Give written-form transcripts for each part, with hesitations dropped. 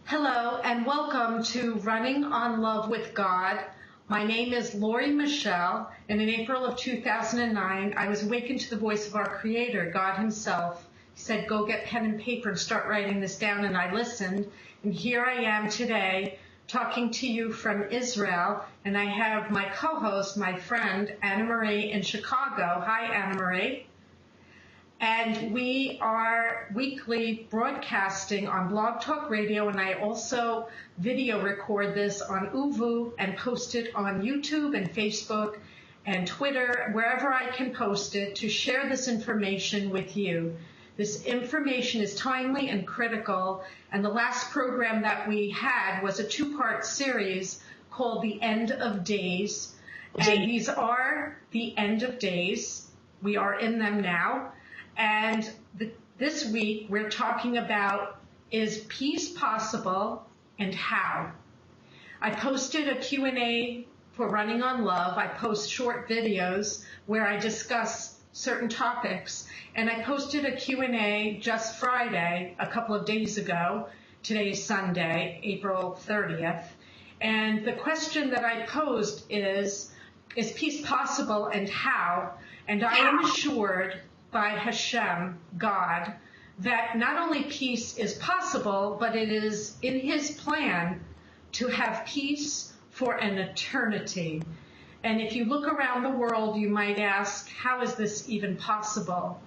Hello and welcome to Running on Love with God. My name is Lori Michelle, and in April of 2009, I was awakened to the voice of our Creator, God Himself. He said, go get pen and paper and start writing this down, and I listened. And here I am today talking to you from Israel, and I have my co-host, my friend, Anna Marie in Chicago. Hi, Anna Marie. And we are weekly broadcasting on Blog Talk Radio, and I also video record this on Uvu and post it on YouTube and Facebook and Twitter, wherever I can post it, to share this information with you. This information is timely and critical, and the last program that we had was a two-part series called The End of Days, and these are the end of days. We are in them now. And this week, we're talking about, is peace possible and how? I posted a Q&A for Running on Love. I post short videos where I discuss certain topics. And I posted a Q&A just Friday, a couple of days ago. Today's Sunday, April 30th. And the question that I posed is peace possible and how? And I am assured by Hashem, God, that not only peace is possible, but it is in His plan to have peace for an eternity. And if you look around the world, you might ask, how is this even possible?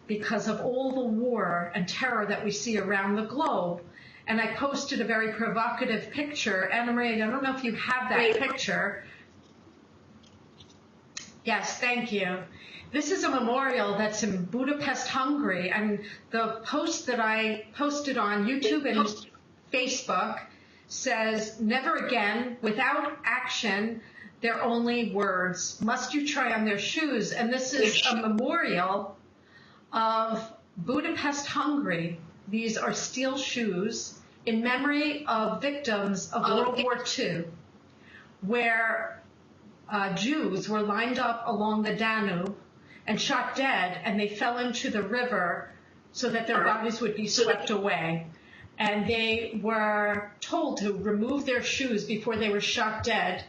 Because of all the war and terror that we see around the globe. And I posted a very provocative picture. Anna Marie, I don't know if you have that picture. Yes, thank you. This is a memorial that's in Budapest, Hungary, and the post that I posted on YouTube and Facebook says, never again, without action, they're only words. Must you try on their shoes? And this is a memorial of Budapest, Hungary. These are steel shoes in memory of victims of World War II, where Jews were lined up along the Danube and shot dead, and they fell into the river so that their bodies would be swept away. And they were told to remove their shoes before they were shot dead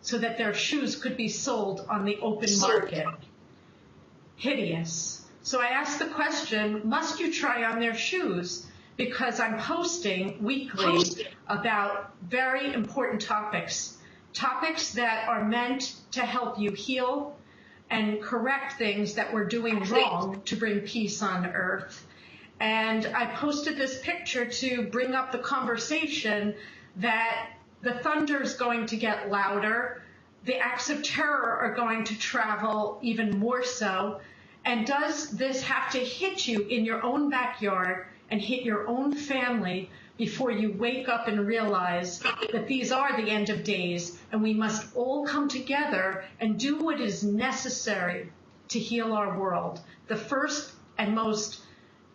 so that their shoes could be sold on the open market. Hideous. So I asked the question, must you try on their shoes? Because I'm posting weekly about very important topics that are meant to help you heal and correct things that we're doing wrong to bring peace on earth. And I posted this picture to bring up the conversation that the thunder is going to get louder, the acts of terror are going to travel even more so, and does this have to hit you in your own backyard and hit your own family before you wake up and realize that these are the end of days, and we must all come together and do what is necessary to heal our world. The first and most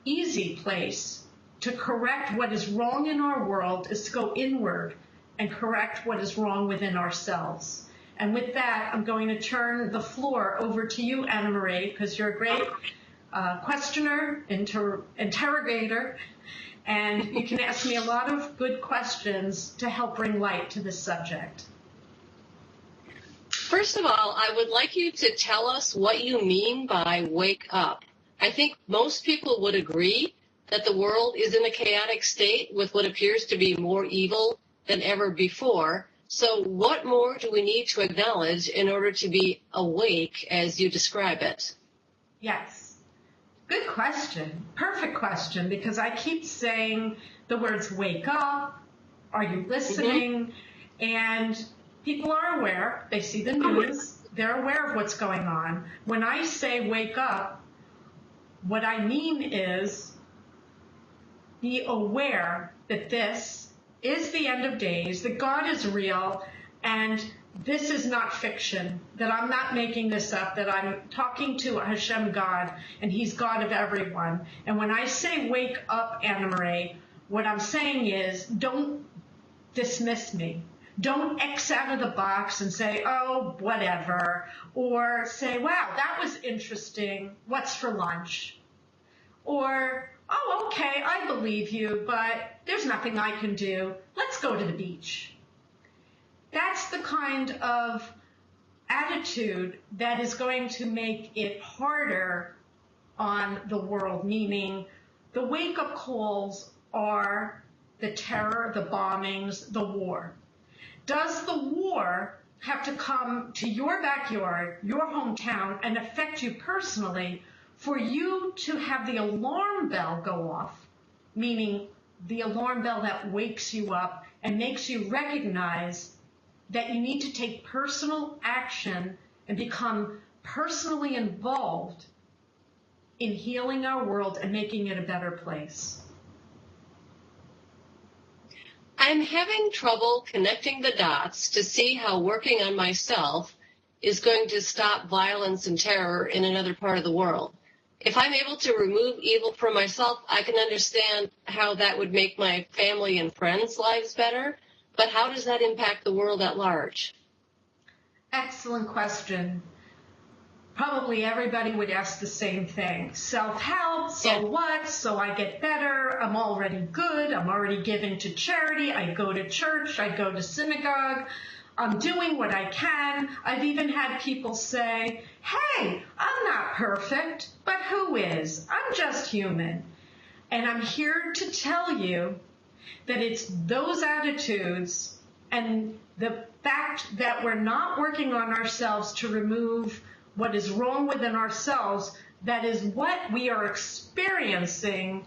easy place to correct what is wrong in our world is to go inward and correct what is wrong within ourselves. And with that, I'm going to turn the floor over to you, Anna Marie, because you're a great questioner, interrogator, and you can ask me a lot of good questions to help bring light to this subject. First of all, I would like you to tell us what you mean by wake up. I think most people would agree that the world is in a chaotic state with what appears to be more evil than ever before. So what more do we need to acknowledge in order to be awake as you describe it? Yes. Good question. Perfect question, because I keep saying the words wake up, are you listening? And people are aware. They see the news. They're aware of what's going on. When I say wake up, what I mean is be aware that this is the end of days, that God is real, and this is not fiction, that I'm not making this up, that I'm talking to Hashem God, and He's God of everyone. And when I say wake up, Anna Marie, what I'm saying is don't dismiss me. Don't X out of the box and say, oh, whatever, or say, wow, that was interesting. What's for lunch? Or oh, okay, I believe you, but there's nothing I can do. Let's go to the beach. That's the kind of attitude that is going to make it harder on the world, meaning the wake-up calls are the terror, the bombings, the war. Does the war have to come to your backyard, your hometown, and affect you personally for you to have the alarm bell go off, meaning the alarm bell that wakes you up and makes you recognize that you need to take personal action and become personally involved in healing our world and making it a better place? I'm having trouble connecting the dots to see how working on myself is going to stop violence and terror in another part of the world. If I'm able to remove evil from myself, I can understand how that would make my family and friends' lives better. But how does that impact the world at large? Excellent question. Probably everybody would ask the same thing. Self-help, so what? So I get better. I'm already good. I'm already giving to charity. I go to church. I go to synagogue. I'm doing what I can. I've even had people say, hey, I'm not perfect, but who is? I'm just human. And I'm here to tell you that it's those attitudes and the fact that we're not working on ourselves to remove what is wrong within ourselves, that is what we are experiencing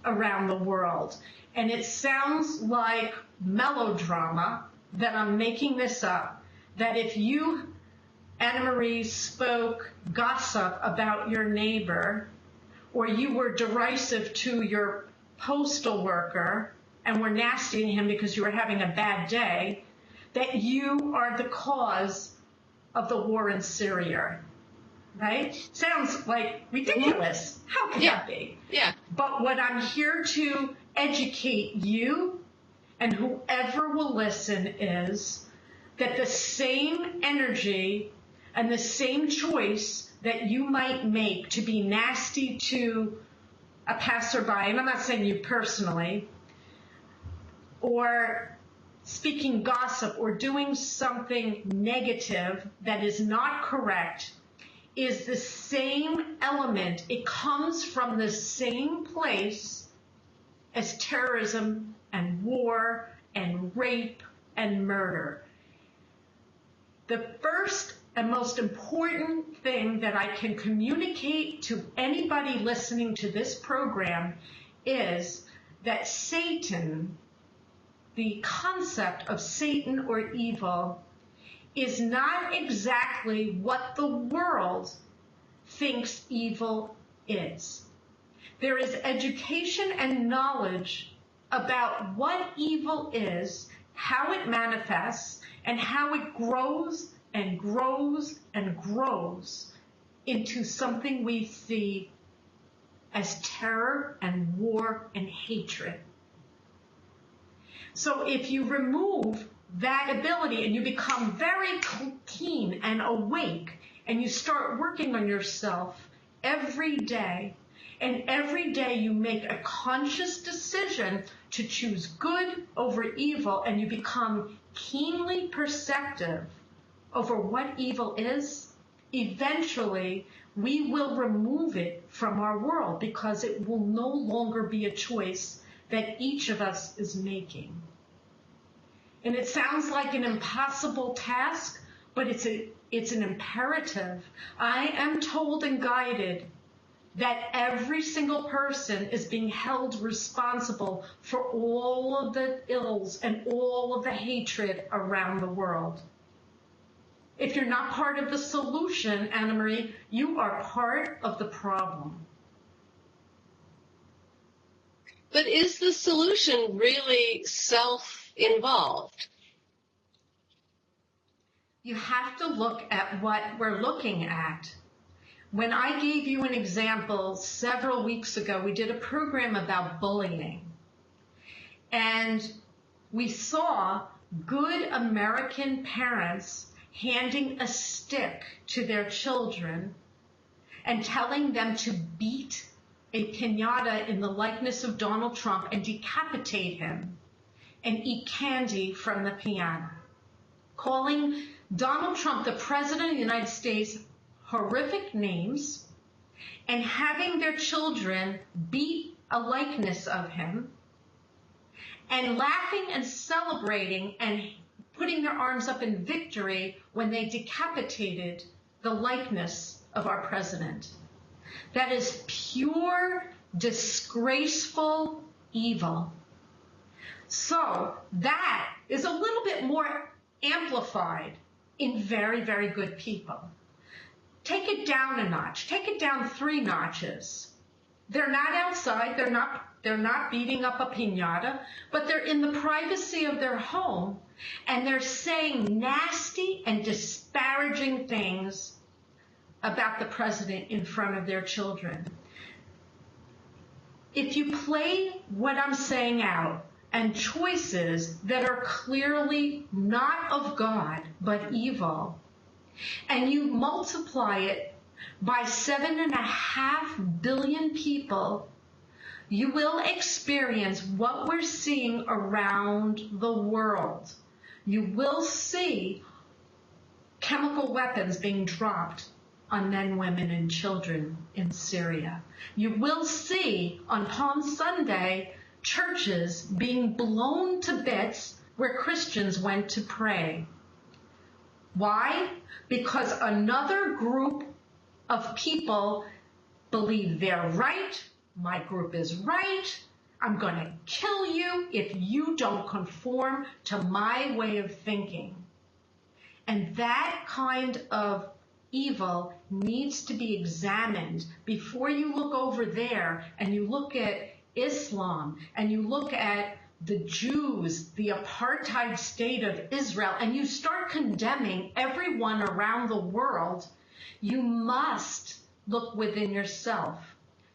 around the world. And it sounds like melodrama that I'm making this up, that if you, Anna Marie, spoke gossip about your neighbor, or you were derisive to your postal worker and were nasty to him because you were having a bad day, that you are the cause of the war in Syria. Right? Sounds like ridiculous. How can that be? Yeah. But what I'm here to educate you and whoever will listen is that the same energy and the same choice that you might make to be nasty to a passerby, and I'm not saying you personally, or speaking gossip or doing something negative that is not correct, is the same element. It comes from the same place as terrorism and war and rape and murder. The first and most important thing that I can communicate to anybody listening to this program is that Satan, the concept of Satan or evil, is not exactly what the world thinks evil is. There is education and knowledge about what evil is, how it manifests, and how it grows and grows and grows into something we see as terror and war and hatred. So if you remove that ability and you become very keen and awake and you start working on yourself every day, and every day you make a conscious decision to choose good over evil, and you become keenly perceptive over what evil is, eventually we will remove it from our world because it will no longer be a choice that each of us is making. And it sounds like an impossible task, but it's an imperative. I am told and guided that every single person is being held responsible for all of the ills and all of the hatred around the world. If you're not part of the solution, Anna Marie, you are part of the problem. But is the solution really self-involved? You have to look at what we're looking at. When I gave you an example several weeks ago, we did a program about bullying. And we saw good American parents handing a stick to their children and telling them to beat a piñata in the likeness of Donald Trump and decapitate him and eat candy from the piñata, calling Donald Trump the President of the United States horrific names and having their children beat a likeness of him and laughing and celebrating and putting their arms up in victory when they decapitated the likeness of our president. That is pure, disgraceful evil. So that is a little bit more amplified in very, very good people. Take it down a notch. Take it down 3 notches. They're not outside. They're not beating up a piñata, but they're in the privacy of their home, and they're saying nasty and disparaging things about the president in front of their children. If you play what I'm saying out and choices that are clearly not of God but evil, and you multiply it by 7.5 billion people, you will experience what we're seeing around the world. You will see chemical weapons being dropped on men, women, and children in Syria. You will see on Palm Sunday churches being blown to bits where Christians went to pray. Why? Because another group of people believe they're right, my group is right, I'm going to kill you if you don't conform to my way of thinking. And that kind of evil needs to be examined before you look over there and you look at Islam and you look at the Jews, the apartheid state of Israel, and you start condemning everyone around the world. You must look within yourself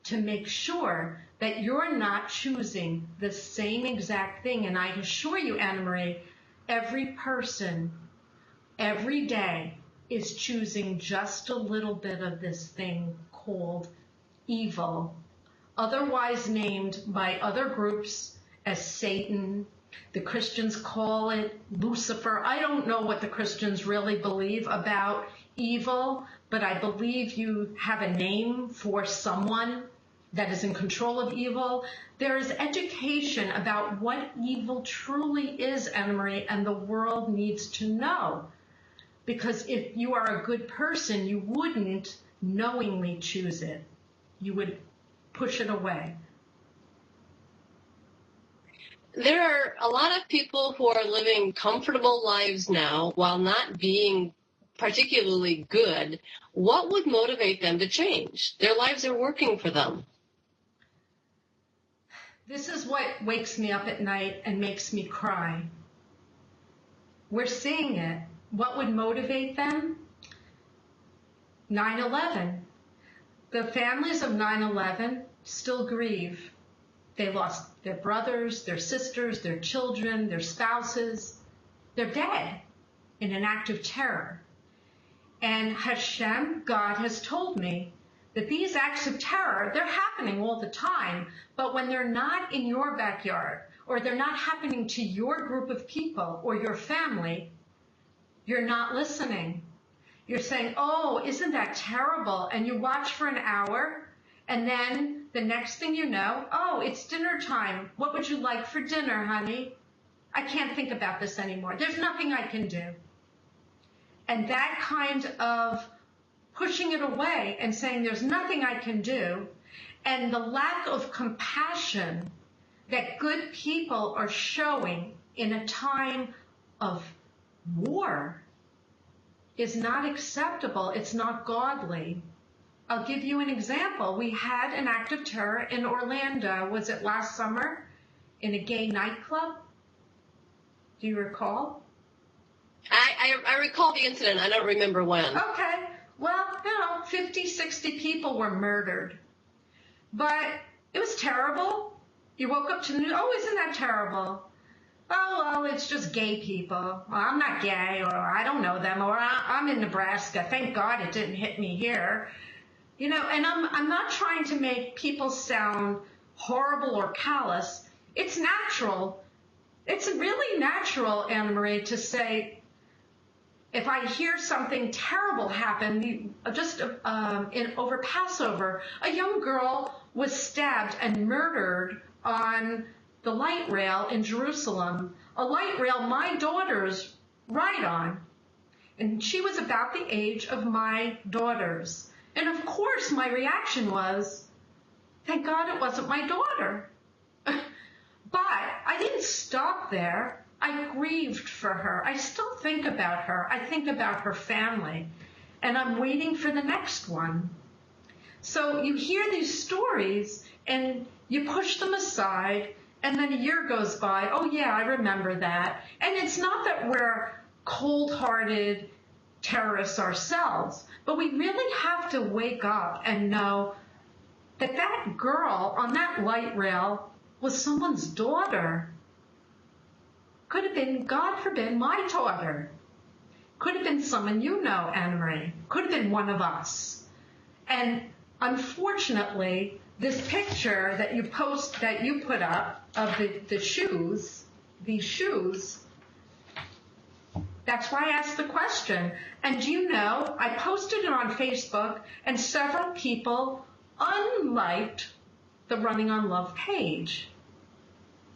to make sure that you're not choosing the same exact thing. And I assure you, Anna Marie, every person, every day, is choosing just a little bit of this thing called evil, otherwise named by other groups as Satan. The Christians call it Lucifer. I don't know what the Christians really believe about evil, but I believe you have a name for someone that is in control of evil. There is education about what evil truly is, Anna Marie, and the world needs to know. Because if you are a good person, you wouldn't knowingly choose it. You would push it away. There are a lot of people who are living comfortable lives now while not being particularly good. What would motivate them to change? Their lives are working for them. This is what wakes me up at night and makes me cry. We're seeing it. What would motivate them? 9/11. The families of 9/11 still grieve. They lost their brothers, their sisters, their children, their spouses. They're dead in an act of terror. And Hashem, God, has told me that these acts of terror, they're happening all the time, but when they're not in your backyard, or they're not happening to your group of people or your family, you're not listening. You're saying, oh, isn't that terrible? And you watch for an hour, and then the next thing you know, oh, it's dinner time. What would you like for dinner, honey? I can't think about this anymore. There's nothing I can do. And that kind of pushing it away and saying there's nothing I can do, and the lack of compassion that good people are showing in a time of war is not acceptable. It's not godly. I'll give you an example. We had an act of terror in Orlando. Was it last summer in a gay nightclub? Do you recall? I recall the incident. I don't remember when. Okay. Well, 50, 60 people were murdered. But it was terrible. You woke up to the news, oh, isn't that terrible? Oh, well, it's just gay people. Well, I'm not gay, or I don't know them, or I'm in Nebraska. Thank God it didn't hit me here. And I'm not trying to make people sound horrible or callous. It's natural. It's really natural, Anna Marie, to say, if I hear something terrible happen, over Passover, a young girl was stabbed and murdered on the light rail in Jerusalem, a light rail my daughters ride on. And she was about the age of my daughters. And of course, my reaction was, thank God it wasn't my daughter. But I didn't stop there. I grieved for her. I still think about her. I think about her family. And I'm waiting for the next one. So you hear these stories and you push them aside, and then a year goes by. Oh, yeah, I remember that. And it's not that we're cold-hearted terrorists ourselves, but we really have to wake up and know that that girl on that light rail was someone's daughter. Could have been, God forbid, my daughter. Could have been someone you know, Anna Marie. Could have been one of us. And unfortunately, this picture that you put up of these shoes, that's why I asked the question. And do you know, I posted it on Facebook, and several people unliked the Running on Love page.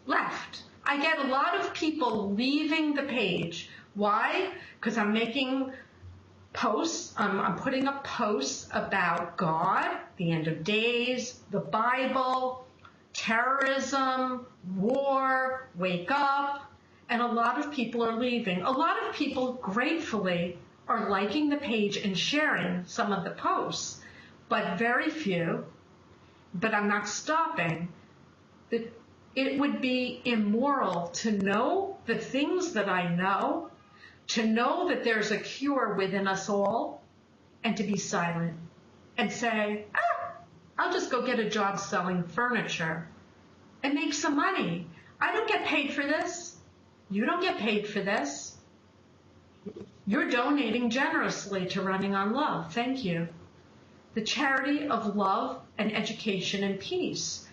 Left. I get a lot of people leaving the page. Why? Because I'm making posts. I'm putting up posts about God, the end of days, the Bible, terrorism, war, wake up. And a lot of people are leaving. A lot of people gratefully are liking the page and sharing some of the posts, but very few. But I'm not stopping. It would be immoral to know the things that I know, to know that there's a cure within us all, and to be silent and say, I'll just go get a job selling furniture and make some money. I don't get paid for this. You don't get paid for this. You're donating generously to Running on Love. Thank you. The charity of love and education and peace.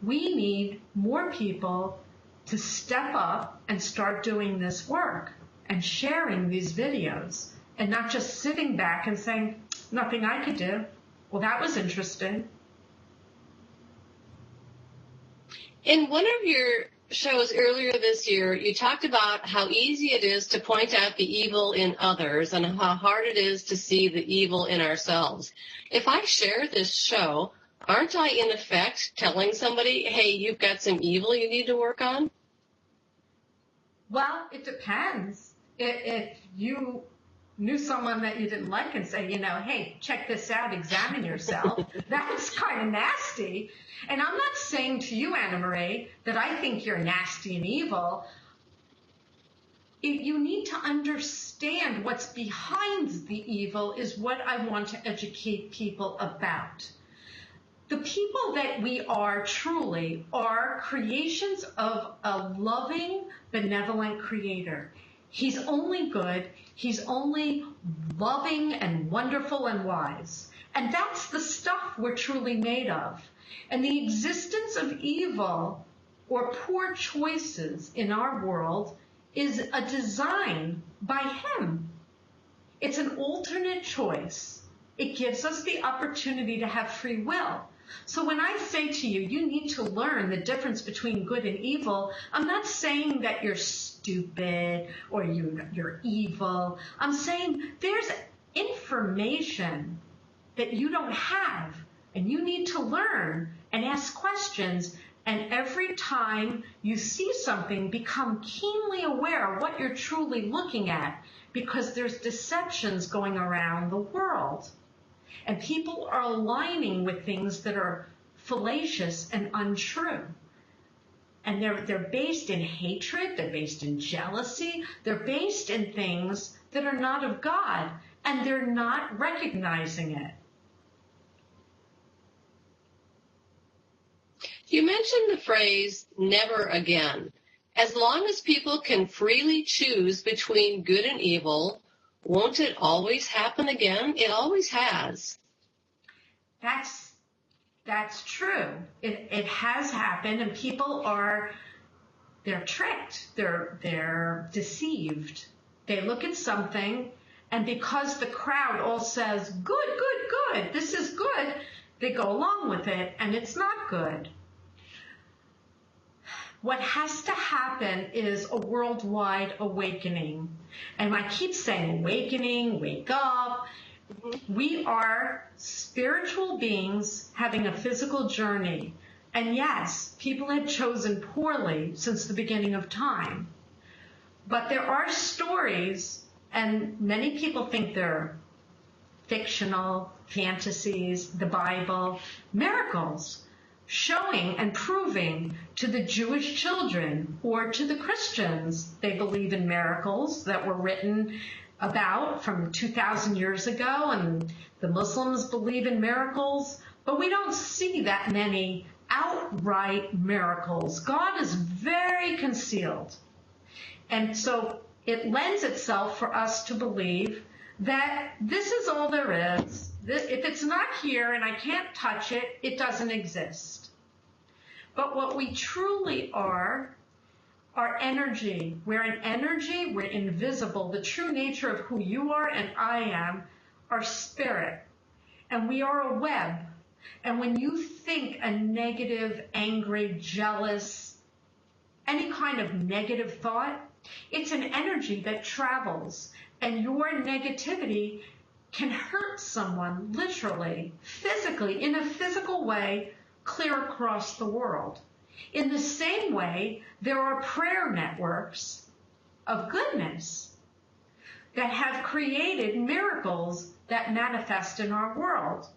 We need more people to step up and start doing this work and sharing these videos and not just sitting back and saying, nothing I could do. Well, that was interesting. In one of your shows earlier this year, you talked about how easy it is to point out the evil in others and how hard it is to see the evil in ourselves. If I share this show, aren't I, in effect, telling somebody, hey, you've got some evil you need to work on? Well, it depends. If you knew someone that you didn't like and say, hey, check this out, examine yourself, that's kind of nasty. And I'm not saying to you, Anna Marie, that I think you're nasty and evil. You need to understand what's behind the evil is what I want to educate people about. The people that we are truly are creations of a loving, benevolent creator. He's only good. He's only loving and wonderful and wise. And that's the stuff we're truly made of. And the existence of evil or poor choices in our world is a design by him. It's an alternate choice. It gives us the opportunity to have free will. So when I say to you, you need to learn the difference between good and evil, I'm not saying that you're stupid or you're evil. I'm saying there's information that you don't have, and you need to learn and ask questions. And every time you see something, become keenly aware of what you're truly looking at, because there's deceptions going around the world. And people are aligning with things that are fallacious and untrue. And they're based in hatred, they're based in jealousy, they're based in things that are not of God, and they're not recognizing it. You mentioned the phrase, never again. As long as people can freely choose between good and evil, won't it always happen again? It always has. That's true. It has happened, and people they're tricked. They're deceived. They look at something, and because the crowd all says, good, good, good, this is good, they go along with it, and it's not good. What has to happen is a worldwide awakening. And I keep saying awakening, wake up. We are spiritual beings having a physical journey. And yes, people have chosen poorly since the beginning of time. But there are stories, and many people think they're fictional, fantasies, the Bible, miracles, showing and proving to the Jewish children or to the Christians they believe in miracles that were written about from 2,000 years ago, and the Muslims believe in miracles, but we don't see that many outright miracles. God is very concealed. And so it lends itself for us to believe that this is all there is. If it's not here and I can't touch it, it doesn't exist. But what we truly are energy. We're an energy, we're invisible. The true nature of who you are and I am are spirit. And we are a web. And when you think a negative, angry, jealous, any kind of negative thought, it's an energy that travels. And your negativity can hurt someone literally, physically, in a physical way, clear across the world. In the same way, there are prayer networks of goodness that have created miracles that manifest in our world.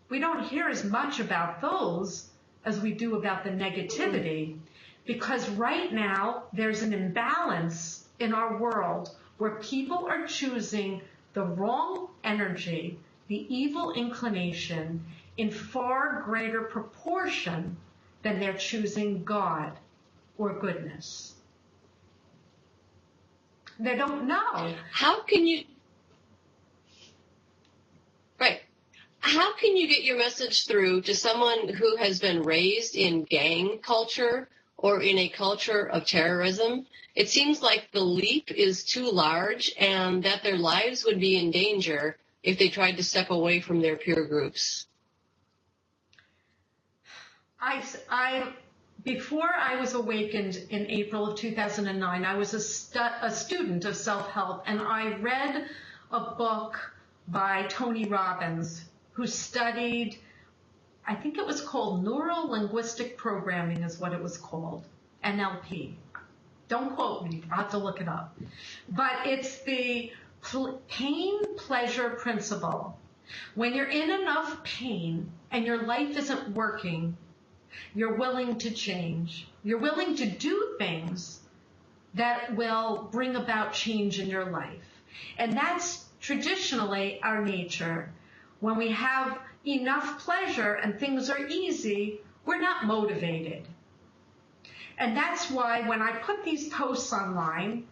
We don't hear as much about those as we do about the negativity, because right now there's an imbalance in our world where people are choosing the wrong energy, the evil inclination, in far greater proportion than they're choosing God or goodness. They don't know. How can you get your message through to someone who has been raised in gang culture or in a culture of terrorism? It seems like the leap is too large and that their lives would be in danger if they tried to step away from their peer groups. Before I was awakened in April of 2009, I was a student of self-help, and I read a book by Tony Robbins, who studied, I think it was called Neuro-Linguistic Programming is what it was called, NLP. Don't quote me, I'll have to look it up. But it's the pain-pleasure principle. When you're in enough pain and your life isn't working, you're willing to change. You're willing to do things that will bring about change in your life. And that's traditionally our nature. When we have enough pleasure and things are easy, we're not motivated. And that's why when I put these posts online,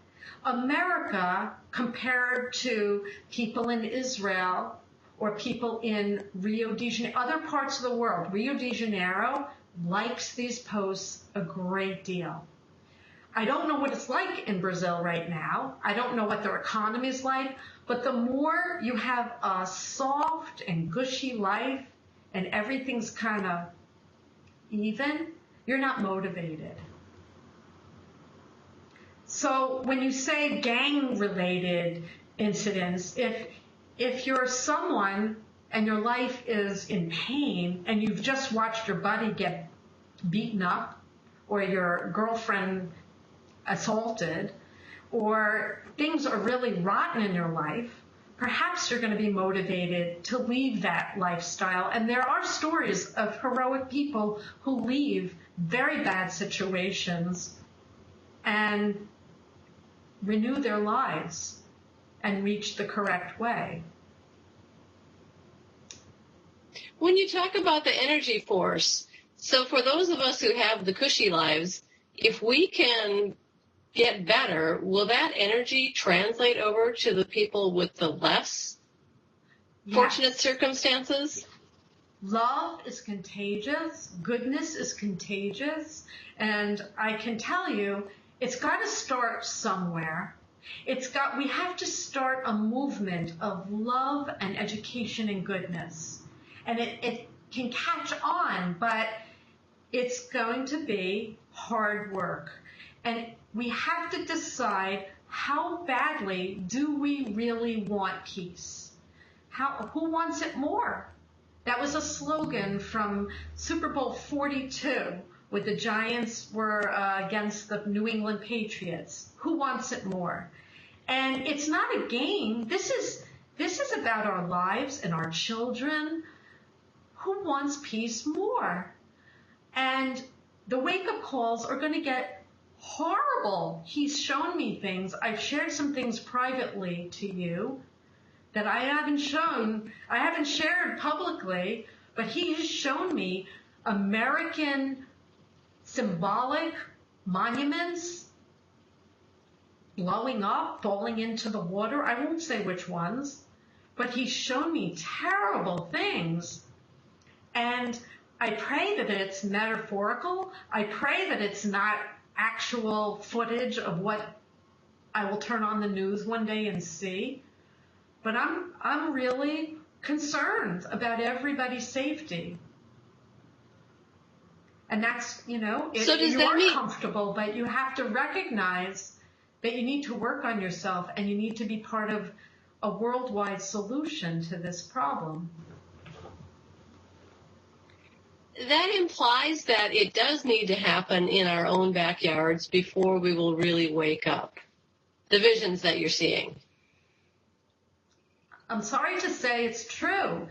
America compared to people in Israel or people in Rio de Janeiro, other parts of the world, Rio de Janeiro likes these posts a great deal. I don't know what it's like in Brazil right now. I don't know what their economy is like, but the more you have a soft and gushy life and everything's kind of even, you're not motivated. So when you say gang-related incidents, if you're someone and your life is in pain and you've just watched your buddy get beaten up or your girlfriend assaulted or things are really rotten in your life, perhaps you're going to be motivated to leave that lifestyle. And there are stories of heroic people who leave very bad situations and renew their lives and reach the correct way. When you talk about the energy force, so for those of us who have the cushy lives, if we can get better, will that energy translate over to the people with the less fortunate circumstances? Love is contagious. Goodness is contagious. And I can tell you, it's got to start somewhere. We have to start a movement of love and education and goodness. And it can catch on, but it's going to be hard work. And we have to decide, how badly do we really want peace? Who wants it more? That was a slogan from Super Bowl 42, when the Giants were against the New England Patriots. Who wants it more? And it's not a game. This is about our lives and our children. Who wants peace more? And the wake-up calls are going to get horrible. He's shown me things. I've shared some things privately to you that I haven't shared publicly, but he has shown me American symbolic monuments blowing up, falling into the water. I won't say which ones, but he's shown me terrible things. And I pray that it's metaphorical. I pray that it's not actual footage of what I will turn on the news one day and see. But I'm really concerned about everybody's safety. And that's, you are comfortable, but you have to recognize that you need to work on yourself and you need to be part of a worldwide solution to this problem. That implies that it does need to happen in our own backyards before we will really wake up. The visions that you're seeing. I'm sorry to say it's true.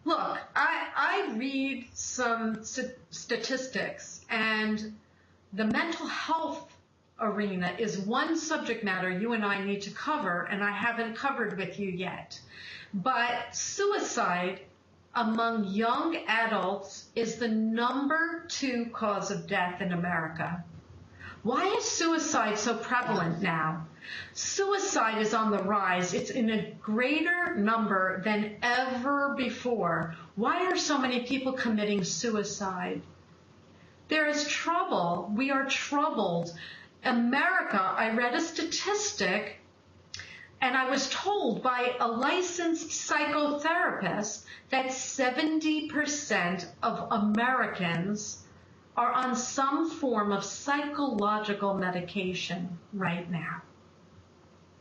Look, I read some statistics, and the mental health arena is one subject matter you and I need to cover, and I haven't covered with you yet. But suicide among young adults is the number 2 cause of death in America. Why is suicide so prevalent now? Suicide is on the rise. It's in a greater number than ever before. Why are so many people committing suicide? There is trouble. We are troubled. America, I read a statistic, and I was told by a licensed psychotherapist that 70% of Americans are on some form of psychological medication right now.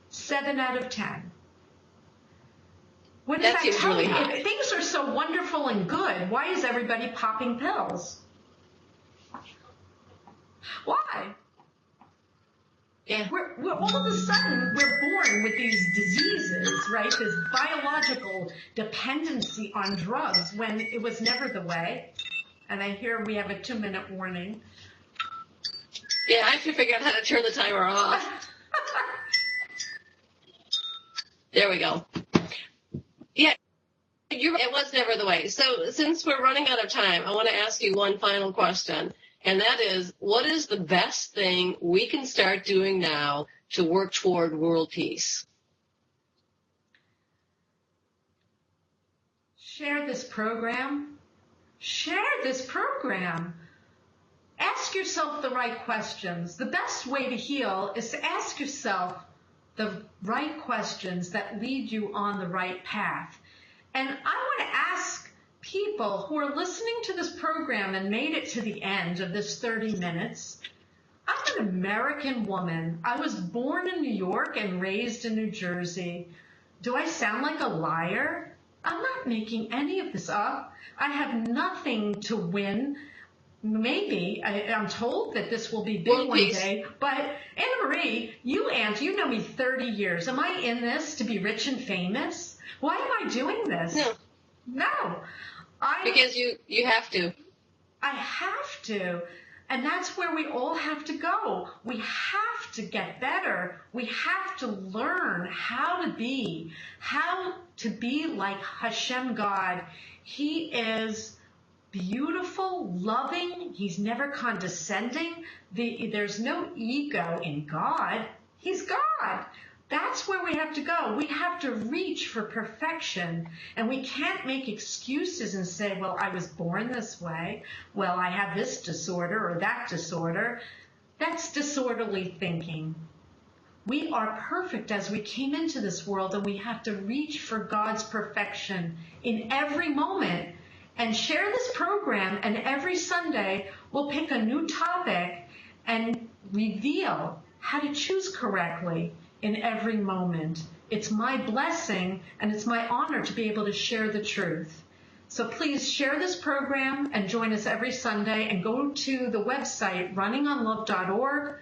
7 out of 10. What does that tell really you? high. If things are so wonderful and good, why is everybody popping pills? Why? Yeah. We're all of a sudden, we're born with these diseases, right? This biological dependency on drugs when it was never the way. And I hear we have a 2-minute warning. Yeah, I have to figure out how to turn the timer off. There we go. Yeah, it was never the way. So since we're running out of time, I want to ask you one final question. And that is, what is the best thing we can start doing now to work toward world peace? Share this program. Share this program. Ask yourself the right questions. The best way to heal is to ask yourself the right questions that lead you on the right path. And I want to ask people who are listening to this program and made it to the end of this 30 minutes. I'm an American woman. I was born in New York and raised in New Jersey. Do I sound like a liar? I'm not making any of this up. I have nothing to win. Maybe. I'm told that this will be big one day. But Anna Marie, you know me 30 years. Am I in this to be rich and famous? Why am I doing this? No. Because you have to. I have to. And that's where we all have to go. We have to get better. We have to learn how to be like Hashem God. He is beautiful, loving. He's never condescending. There's no ego in God. He's God. That's where we have to go. We have to reach for perfection. And we can't make excuses and say, well, I was born this way. Well, I have this disorder or that disorder. That's disorderly thinking. We are perfect as we came into this world, and we have to reach for God's perfection in every moment. And share this program, and every Sunday we'll pick a new topic and reveal how to choose correctly in every moment. It's my blessing and it's my honor to be able to share the truth. So please share this program and join us every Sunday, and go to the website runningonlove.org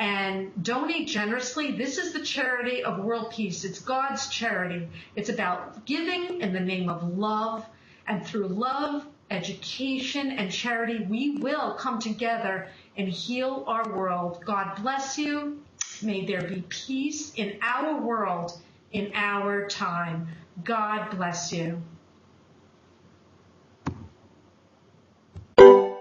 and donate generously. This is the charity of world peace. It's God's charity. It's about giving in the name of love, and through love, education, and charity, we will come together and heal our world. God bless you. May there be peace in our world, in our time. God bless you.